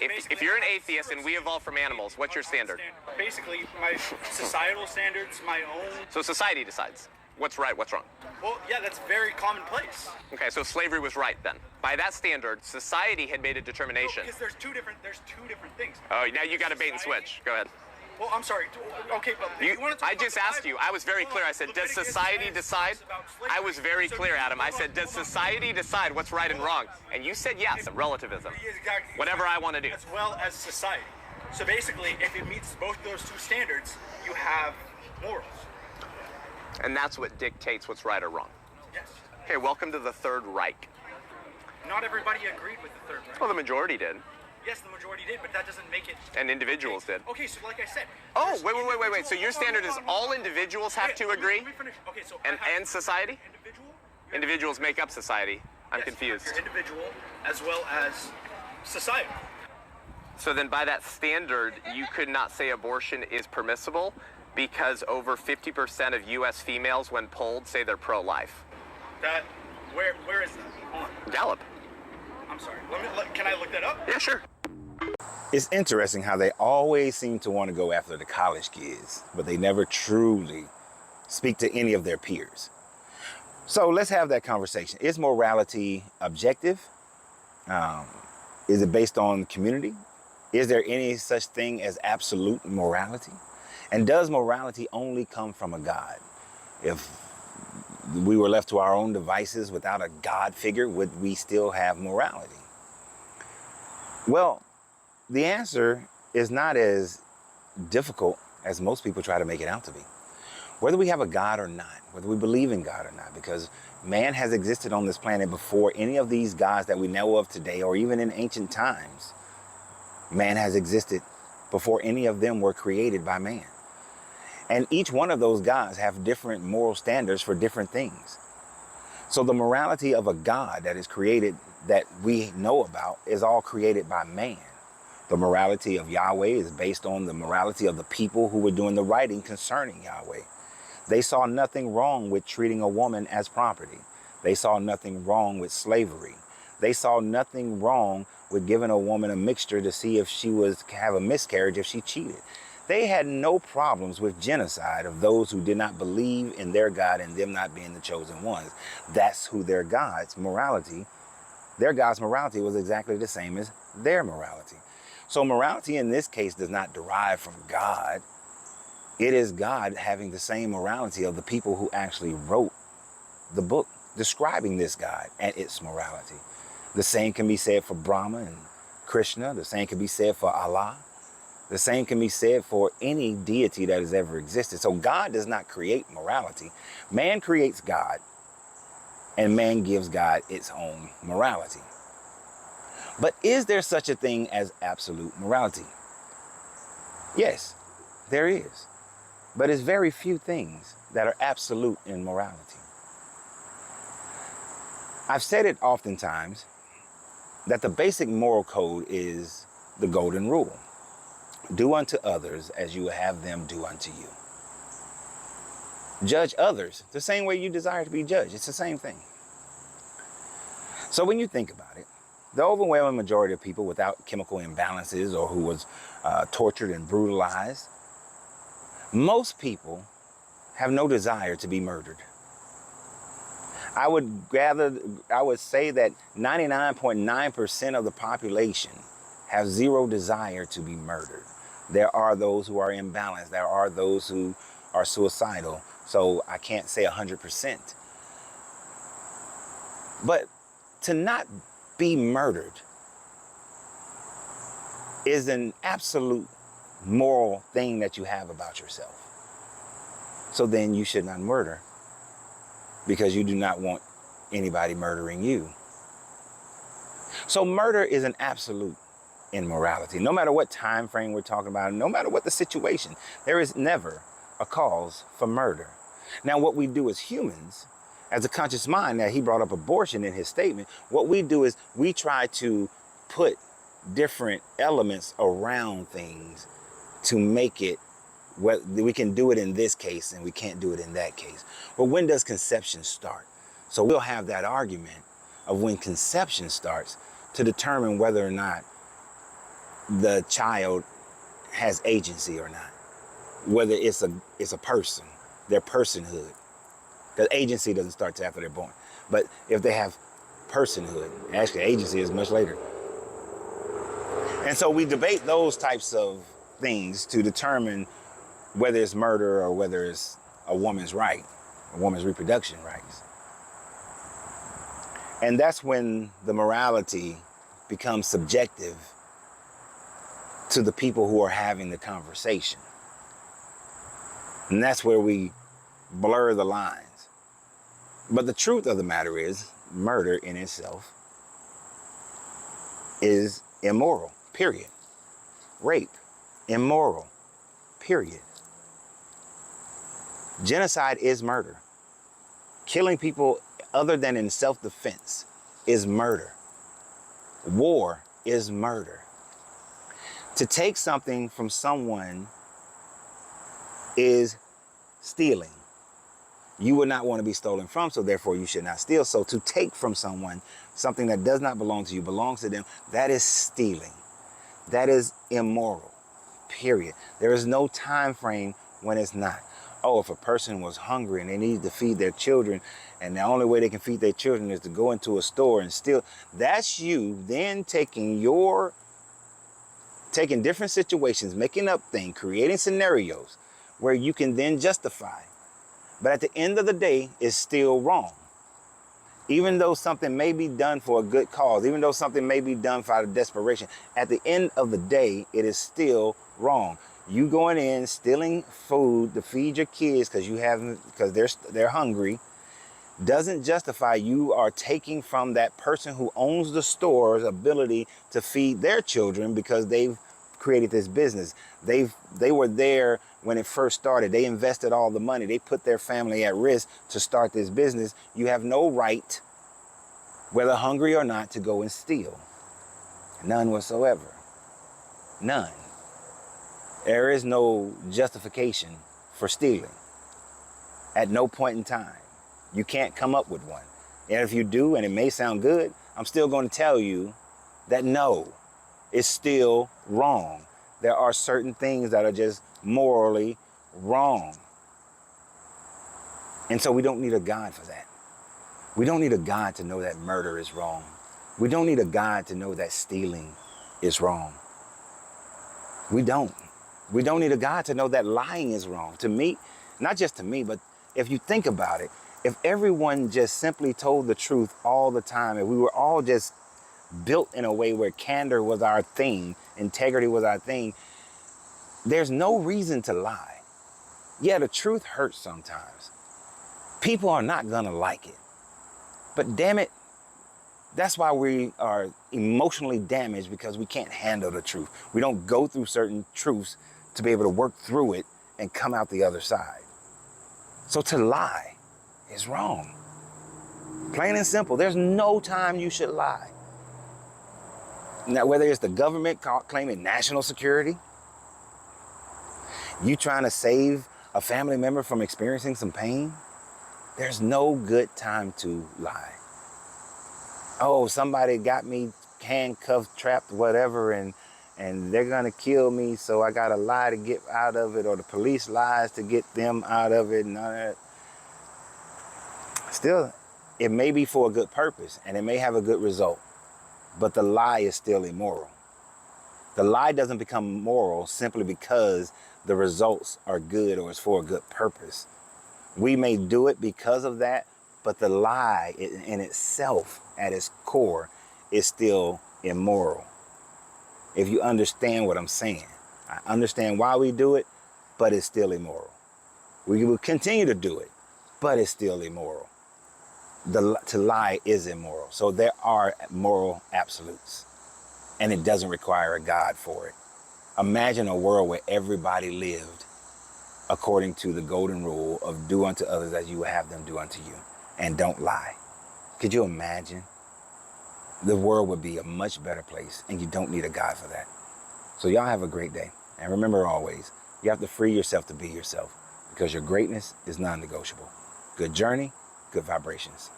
If you're an atheist and we evolved from animals, what's your standard? Basically, my societal standards, my own. So society decides what's right, what's wrong. Well, yeah, that's very commonplace. Okay, so slavery was right then. By that standard, society had made a determination. Because there's two different things. Oh, now you got a bait and switch. Go ahead. Well, I'm sorry. Okay, but you want to talk I just asked you. I was very clear. I said, does society decide? I was very clear, Adam. I said, does society decide what's right and wrong? And you said yes, relativism. Exactly. Whatever I want to do. As well as society. So basically, if it meets both those two standards, you have morals. And that's what dictates what's right or wrong. Yes. Okay, welcome to the Third Reich. Not everybody agreed with the Third Reich. Well, the majority did. Yes, the majority did, but that doesn't make it... And individuals did. Okay, so like I said... Oh, wait. So your standard is all individuals have to agree? Let me finish. Okay, so... And society? Individuals make up society. I'm confused. Your individual as well as society. So then by that standard, you could not say abortion is permissible because over 50% of U.S. females, when polled, say they're pro-life. That... Where is that? Hold on. Gallup. I'm sorry. Can I look that up? Yeah, sure. It's interesting how they always seem to want to go after the college kids, but they never truly speak to any of their peers. So let's have that conversation. Is morality objective? Is it based on community? Is there any such thing as absolute morality? And does morality only come from a God? If we were left to our own devices without a God figure, would we still have morality? Well, the answer is not as difficult as most people try to make it out to be. Whether we have a God or not, whether we believe in God or not, because man has existed on this planet before any of these gods that we know of today, or even in ancient times. Man has existed before any of them were created by man. And each one of those gods have different moral standards for different things. So the morality of a God that is created, that we know about, is all created by man. The morality of Yahweh is based on the morality of the people who were doing the writing concerning Yahweh. They saw nothing wrong with treating a woman as property. They saw nothing wrong with slavery. They saw nothing wrong with giving a woman a mixture to see if she was have a miscarriage if she cheated. They had no problems with genocide of those who did not believe in their God and them not being the chosen ones. That's who their God's morality was exactly the same as their morality. So morality in this case does not derive from God. It is God having the same morality of the people who actually wrote the book describing this God and its morality. The same can be said for Brahma and Krishna. The same can be said for Allah. The same can be said for any deity that has ever existed. So God does not create morality. Man creates God, and man gives God its own morality. But is there such a thing as absolute morality? Yes, there is. But it's very few things that are absolute in morality. I've said it oftentimes that the basic moral code is the golden rule. Do unto others as you would have them do unto you. Judge others the same way you desire to be judged. It's the same thing. So when you think about it, the overwhelming majority of people without chemical imbalances or who was tortured and brutalized, most people have no desire to be murdered. I would say that 99.9% of the population have zero desire to be murdered. There are those who are imbalanced. There are those who are suicidal. So I can't say 100%. But to not be murdered is an absolute moral thing that you have about yourself. So then you should not murder because you do not want anybody murdering you. So murder is an absolute immorality. No matter what time frame we're talking about, no matter what the situation, there is never a cause for murder. Now, what we do as humans, as a conscious mind, that he brought up abortion in his statement, what we do is we try to put different elements around things to make it, we can do it in this case and we can't do it in that case. But when does conception start? So we'll have that argument of when conception starts to determine whether or not the child has agency or not. Whether it's a person, their personhood. Because agency doesn't start till after they're born. But if they have personhood, actually agency is much later. And so we debate those types of things to determine whether it's murder or whether it's a woman's right, a woman's reproduction rights. And that's when the morality becomes subjective to the people who are having the conversation. And that's where we blur the lines. But the truth of the matter is, murder in itself is immoral, period. Rape, immoral, period. Genocide is murder. Killing people other than in self-defense is murder. War is murder. To take something from someone is stealing. You would not want to be stolen from, so therefore you should not steal. So to take from someone something that does not belong to you, belongs to them, that is stealing. That is immoral, period. There is no time frame when it's not. Oh, if a person was hungry and they need to feed their children, and the only way they can feed their children is to go into a store and steal, that's you then taking different situations, making up things, creating scenarios where you can then justify. But at the end of the day, it's still wrong. Even though something may be done for a good cause, even though something may be done out of desperation, at the end of the day, it is still wrong. You going in, stealing food to feed your kids because they're hungry, doesn't justify you are taking from that person who owns the store's ability to feed their children because they've created this business. They were there when it first started. They invested all the money. They put their family at risk to start this business. You have no right, whether hungry or not, to go and steal. None whatsoever. None. There is no justification for stealing at no point in time. You can't come up with one. And if you do, and it may sound good, I'm still going to tell you that no, it's still wrong. There are certain things that are just morally wrong. And so we don't need a God for that. We don't need a God to know that murder is wrong. We don't need a God to know that stealing is wrong. We don't. We don't need a God to know that lying is wrong. To me, not just to me, but if you think about it, if everyone just simply told the truth all the time, if we were all just built in a way where candor was our thing, integrity was our thing, there's no reason to lie. Yeah, the truth hurts sometimes. People are not gonna like it. But damn it, that's why we are emotionally damaged, because we can't handle the truth. We don't go through certain truths to be able to work through it and come out the other side. So to lie is wrong. Plain and simple. There's no time you should lie. Now, whether it's the government claiming national security, you trying to save a family member from experiencing some pain, there's no good time to lie. Oh, somebody got me handcuffed, trapped, whatever, and they're gonna kill me, so I gotta lie to get out of it, or the police lies to get them out of it, and all that. Still, it may be for a good purpose, and it may have a good result, but the lie is still immoral. The lie doesn't become moral simply because the results are good or it's for a good purpose. We may do it because of that, but the lie in itself, at its core, is still immoral. If you understand what I'm saying, I understand why we do it, but it's still immoral. We will continue to do it, but it's still immoral. To lie is immoral. So there are moral absolutes, and it doesn't require a God for it. Imagine a world where everybody lived according to the golden rule of do unto others as you would have them do unto you, and don't lie. Could you imagine? The world would be a much better place, and you don't need a God for that. So y'all have a great day. And remember always, you have to free yourself to be yourself, because your greatness is non-negotiable. Good journey, good vibrations.